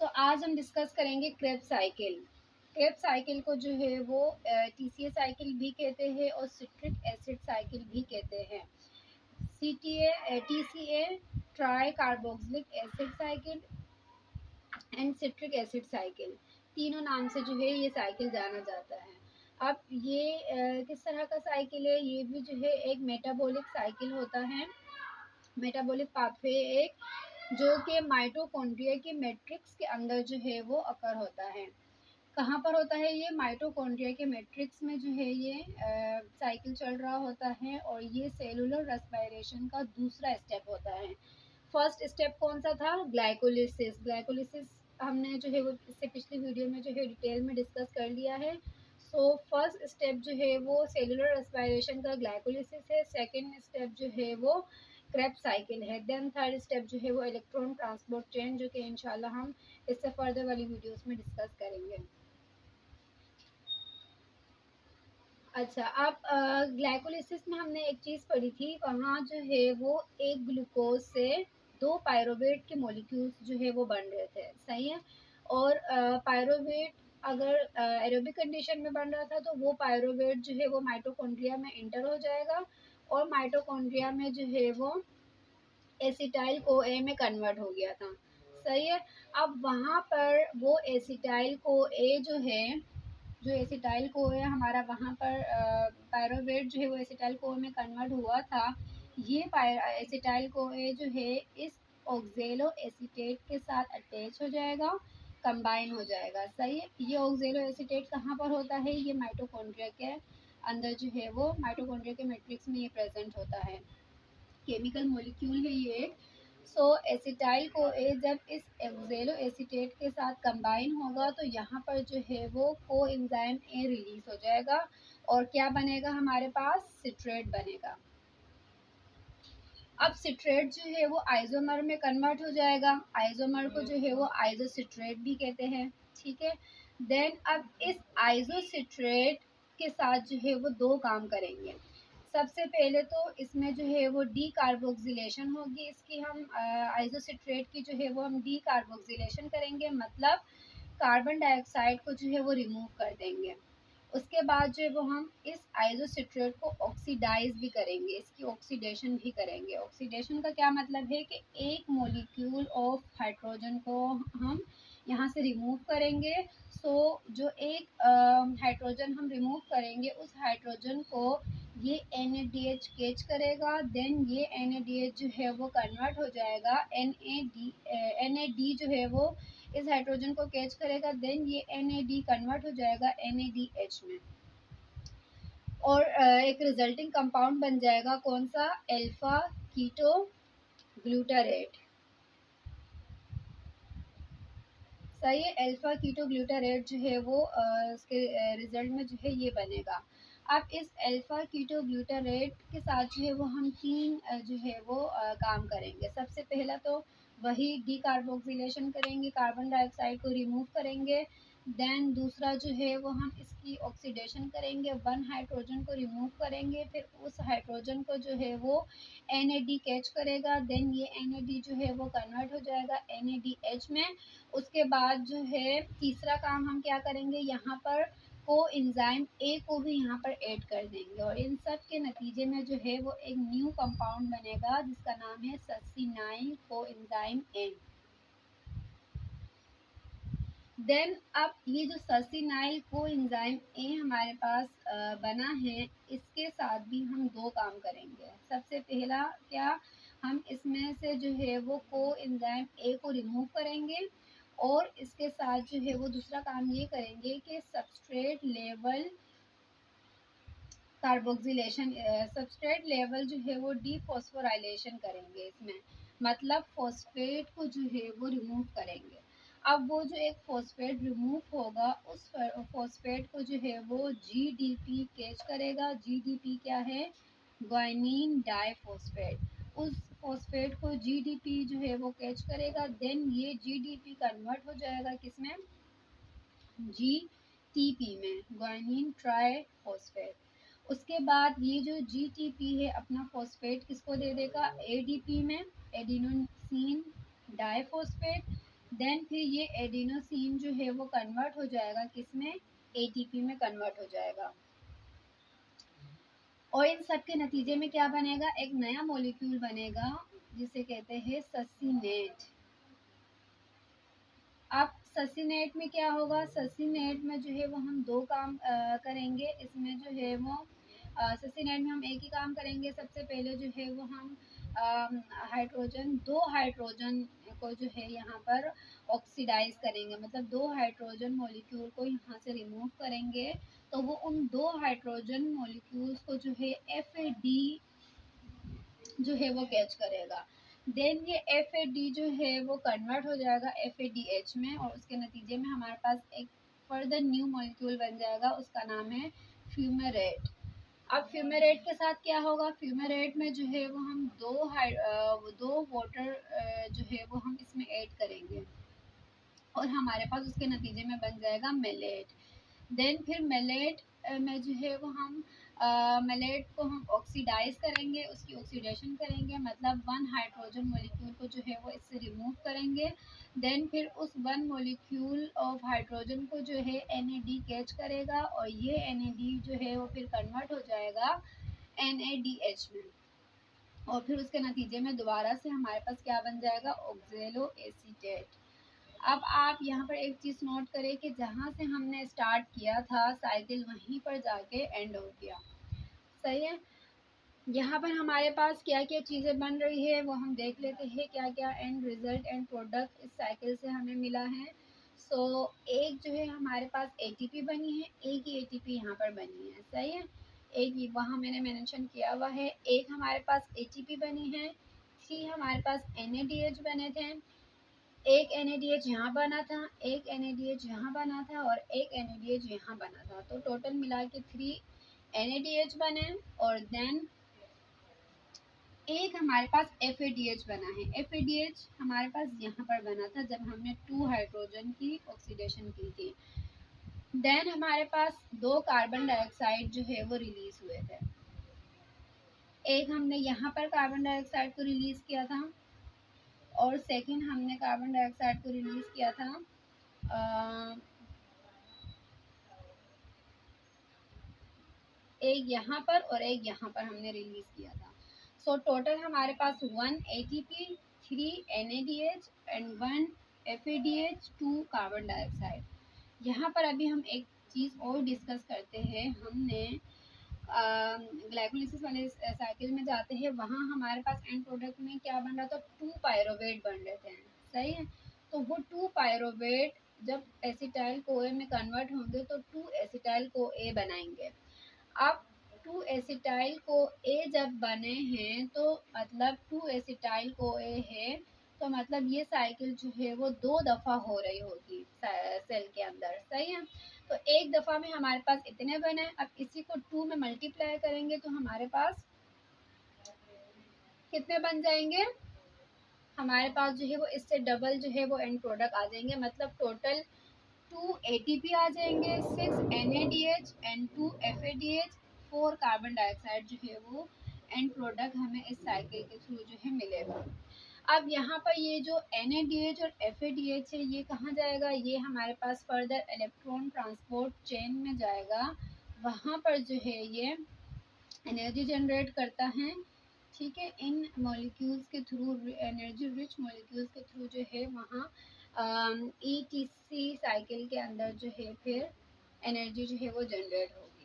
सो आज हम डिस्कस करेंगे क्रेब्स साइकिल। क्रेब्स साइकिल को जो है वो टीसीए साइकिल भी कहते हैं और सिट्रिक एसिड साइकिल भी कहते हैं। CTA TCA try carboxylic acid cycle and citric acid cycle, तीनों नाम से जो है ये साइकिल जाना जाता है। अब ये किस तरह का साइकिल है, ये भी जो है एक मेटाबॉलिक साइकिल होता है। मेटाबॉलिक पाथवे एक जो कि माइटोकॉन्ड्रिया की मैट्रिक्स के अंदर जो है वो अकर होता है। कहाँ पर होता है ये? माइटोकॉन्ड्रिया के मैट्रिक्स में जो है ये साइकिल चल रहा होता है और ये सेलुलर रेस्पिरेशन का दूसरा स्टेप होता है। फर्स्ट स्टेप कौन सा था? ग्लाइकोलिसिस। ग्लाइकोलिसिस हमने जो है वो इससे पिछली वीडियो में जो है डिटेल में डिस्कस कर लिया है। सो फर्स्ट स्टेप जो है वो सेलुलर रेस्पिरेशन का ग्लाइकोलिसिस है। सेकेंड स्टेप जो है वो क्रेब्स साइकिल है। देन थर्ड स्टेप जो है वो इलेक्ट्रॉन ट्रांसपोर्ट चेन, जो कि इंशाल्लाह हम इससे फर्दर वाली वीडियोस में डिस्कस करेंगे। अच्छा, अब ग्लाइकोलिसिस में हमने एक चीज़ पढ़ी थी, वहाँ जो है वो एक ग्लूकोज से दो पायरोवेट के मॉलिक्यूल्स जो है वो बन रहे थे, सही है। और पायरोवेट अगर एरोबिक कंडीशन में बन रहा था तो वो पायरोवेट जो है वो माइटोकॉन्ड्रिया में इंटर हो जाएगा और माइटोकॉन्ड्रिया में जो है वो एसिटाइल को ए में कन्वर्ट हो गया था, सही है। अब वहाँ पर वो एसिटाइल को ए जो है, जो एसिटाइल को है हमारा, वहाँ पर पायरोवेट जो है वो एसिटाइल को में कन्वर्ट हुआ था। ये एसिटाइल को जो है इस ऑक्जेलो एसीटेट के साथ अटैच हो जाएगा, कंबाइन हो जाएगा, सही है। ये ऑक्जेलो एसीटेट कहाँ पर होता है? ये माइटोकॉन्ड्रिया के अंदर जो है वो माइटोकॉन्ड्रिया के मैट्रिक्स में ये प्रेजेंट होता है। केमिकल मॉलिक्यूल है ये। सो एसिटाइल को ए जब इस एक्जेलो एसीटेट के साथ कंबाइन होगा तो यहाँ पर जो है वो को एंजाइम ए रिलीज हो जाएगा और क्या बनेगा हमारे पास? सिट्रेट बनेगा। अब सिट्रेट जो है वो आइसोमर में कन्वर्ट हो जाएगा। आइसोमर को जो है वो आइसोसिट्रेट भी कहते हैं, ठीक है। देन अब इस आइसोसिट्रेट के साथ जो है वो दो काम करेंगे। सबसे पहले तो इसमें जो है वो डी कार्बोक्सिलेशन होगी, इसकी हम आइसोसिट्रेट की जो है वो हम डी कार्बोक्सिलेशन करेंगे, मतलब कार्बन डाइऑक्साइड को जो है वो रिमूव कर देंगे। उसके बाद जो है वो हम इस आइसोसिट्रेट को ऑक्सीडाइज भी करेंगे, इसकी ऑक्सीडेशन भी करेंगे। ऑक्सीडेशन का क्या मतलब है कि एक मॉलिक्यूल ऑफ हाइड्रोजन को हम यहाँ से रिमूव करेंगे। सो जो एक हाइड्रोजन हम रिमूव करेंगे उस हाइड्रोजन को ये NaDH कैच करेगा। देन ये NaDH जो है वो कन्वर्ट हो जाएगा NAD जो है वो इस हाइड्रोजन को कैच करेगा। देन ये NAD कन्वर्ट हो जाएगा NADH में और एक रिजल्टिंग कंपाउंड बन जाएगा कौन सा? अल्फा कीटो ग्लूटारेट, सही है। अल्फा कीटो ग्लूटारेट जो है वो इसके रिजल्ट में जो है ये बनेगा। अब इस अल्फा कीटो ग्लूटारेट के साथ जो है वो हम तीन जो है वो काम करेंगे। सबसे पहला तो वही डी कार्बोक्सिलेशन करेंगे, कार्बन डाइऑक्साइड को रिमूव करेंगे। देन दूसरा जो है वो हम इसकी ऑक्सीडेशन करेंगे, वन हाइड्रोजन को रिमूव करेंगे, फिर उस हाइड्रोजन को जो है वो NAD कैच करेगा। देन ये NAD जो है वो कन्वर्ट हो जाएगा NADH में। उसके बाद जो है तीसरा काम हम क्या करेंगे, यहाँ पर को एंजाइम ए को भी यहाँ पर ऐड कर देंगे और इन सब के नतीजे में जो है वो एक न्यू कंपाउंड बनेगा जिसका नाम है ससिनाइल को एंजाइम ए। देन अब ये जो ससिनाइल को एंजाइम ए हमारे पास बना है, इसके साथ भी हम दो काम करेंगे। सबसे पहला क्या, हम इसमें से जो है वो को एंजाइम ए को रिमूव करेंगे और इसके साथ जो है वो दूसरा काम ये करेंगे कि substrate level carboxylation, substrate level जो है वो डीफॉस्फोराइलेशन करेंगे इसमें, मतलब फॉस्फेट को जो है वो रिमूव करेंगे। अब वो जो एक फॉस्फेट रिमूव होगा उस फॉस्फेट को जो है वो GDP कैच करेगा। GDP क्या है? Guanine diphosphate. उस फॉस्फेट को GDP जो है वो कैच करेगा। देन ये GDP कन्वर्ट हो जाएगा किसमें? GTP में, ग्वानिन ट्राइफॉस्फेट। उसके बाद ये जो GTP है अपना फॉस्फेट किसको दे देगा? ADP में, एडिनोसिन डाइफॉस्फेट। देन फिर ये एडिनोसिन जो है वो कन्वर्ट हो जाएगा किसमें, एटीपी में कन्वर्ट हो जाएगा। और इन सब के नतीजे में क्या बनेगा, एक नया मॉलिक्यूल बनेगा जिसे कहते हैं ससिनेट। अब ससिनेट में क्या होगा, ससिनेट में जो है वो हम दो काम करेंगे। इसमें जो है वो ससिनेट में हम एक ही काम करेंगे। सबसे पहले जो है वो हम हाइड्रोजन, दो हाइड्रोजन को जो है यहाँ पर ऑक्सीडाइज करेंगे, मतलब दो हाइड्रोजन मॉलिक्यूल को यहाँ से रिमूव करेंगे। तो वो उन दो हाइड्रोजन मॉलिक्यूल्स को जो है FAD जो है वो कैच करेगा। देन ये FAD जो है वो कन्वर्ट हो जाएगा FADH में, और उसके नतीजे में हमारे पास एक फर्दर न्यू मॉलिक्यूल बन जाएगा, उसका नाम है फ्यूमेरेट। अब फ्यूमेरेट के साथ क्या होगा, फ्यूमेरेट में जो है वो हम दो वाटर जो है वो हम इसमें ऐड करेंगे, और हमारे पास उसके नतीजे में बन जाएगा मेलेट। देन फिर मेलेट में जो है वो हम मेलेट को हम ऑक्सीडाइज करेंगे, उसकी ऑक्सीडेशन करेंगे, मतलब वन हाइड्रोजन मॉलिक्यूल को जो है वो इससे रिमूव करेंगे। देन फिर उस वन मॉलिक्यूल ऑफ हाइड्रोजन को जो है NAD कैच करेगा, और ये NAD जो है वो फिर कन्वर्ट हो जाएगा NADH में, और फिर उसके नतीजे में दोबारा से हमारे पास क्या बन जाएगा, ऑक्जेलो एसीटेट। अब आप यहाँ पर एक चीज़ नोट करें कि जहाँ से हमने स्टार्ट किया था साइकिल, वहीं पर जाके एंड हो गया। सही है। यहाँ पर हमारे पास क्या क्या चीज़ें बन रही है वो हम देख लेते हैं, क्या क्या एंड रिजल्ट एंड प्रोडक्ट इस साइकिल से हमें मिला है। एक जो है हमारे पास ATP बनी है, एक ही ATP यहाँ पर बनी है। सही है, एक ही वहाँ मैंने मेंशन किया हुआ है। एक हमारे पास ATP बनी है, 3 हमारे पास NADH बने थे, एक NADH यहाँ बना था, एक NADH यहाँ बना था, और एक NADH यहाँ बना था। तो टोटल मिला के 3 NADH बने, और देन एक हमारे पास FADH बना है। FADH हमारे पास यहाँ पर बना था जब हमने 2 हाइड्रोजन की ऑक्सीडेशन की थी। देन हमारे पास 2 कार्बन डाइऑक्साइड जो है वो रिलीज हुए थे। एक हमने यहाँ पर कार्बन डाइऑक्साइड को रिलीज किया था, और सेकंड हमने कार्बन डाइऑक्साइड को रिलीज किया था एक यहाँ पर और एक यहाँ पर हमने रिलीज किया था। सो टोटल हमारे पास 1 ATP, 3 NADH and 1 FADH, 2 carbon dioxide. यहाँ पर अभी हम एक चीज़ और डिस्कस करते हैं। हमने ग्लाइकोलिसिस वाले साइकिल में जाते हैं, वहाँ हमारे पास एंड प्रोडक्ट में क्या बन रहा था, 2 पायरोवेट बन रहे थे। सही है। तो वो 2 पायरोवेट जब एसिटाइल कोए में कन्वर्ट होंगे तो 2 एसिटाइल को ए बनाएंगे। अब 2 एसिटाइल को ए जब बने हैं तो मतलब 2 एसिटाइल को ए है, तो मतलब ये साइकिल जो है वो 2 दफ़ा हो रही होगी सेल के अंदर। सही है। तो एक दफ़ा में हमारे पास इतने बने, अब इसी को 2 में मल्टीप्लाई करेंगे तो हमारे पास कितने बन जाएंगे, हमारे पास जो है वो इससे डबल जो है वो एंड प्रोडक्ट आ जाएंगे, मतलब टोटल 2 ATP आ जाएंगे, 6 NADH and 2 FADH, 4 carbon dioxide जो है वो एंड प्रोडक्ट हमें इस साइकिल के थ्रू जो है मिलेगा। अब यहाँ पर ये जो NADH और FADH है ये कहाँ जाएगा, ये हमारे पास फर्दर इलेक्ट्रॉन ट्रांसपोर्ट चेन में जाएगा, वहाँ पर जो है ये एनर्जी जनरेट करता है। ठीक है, इन मॉलिक्यूल्स के थ्रू, एनर्जी रिच मॉलिक्यूल्स के थ्रू जो है वहाँ ETC साइकिल के अंदर जो है फिर एनर्जी जो है वो जनरेट होगी।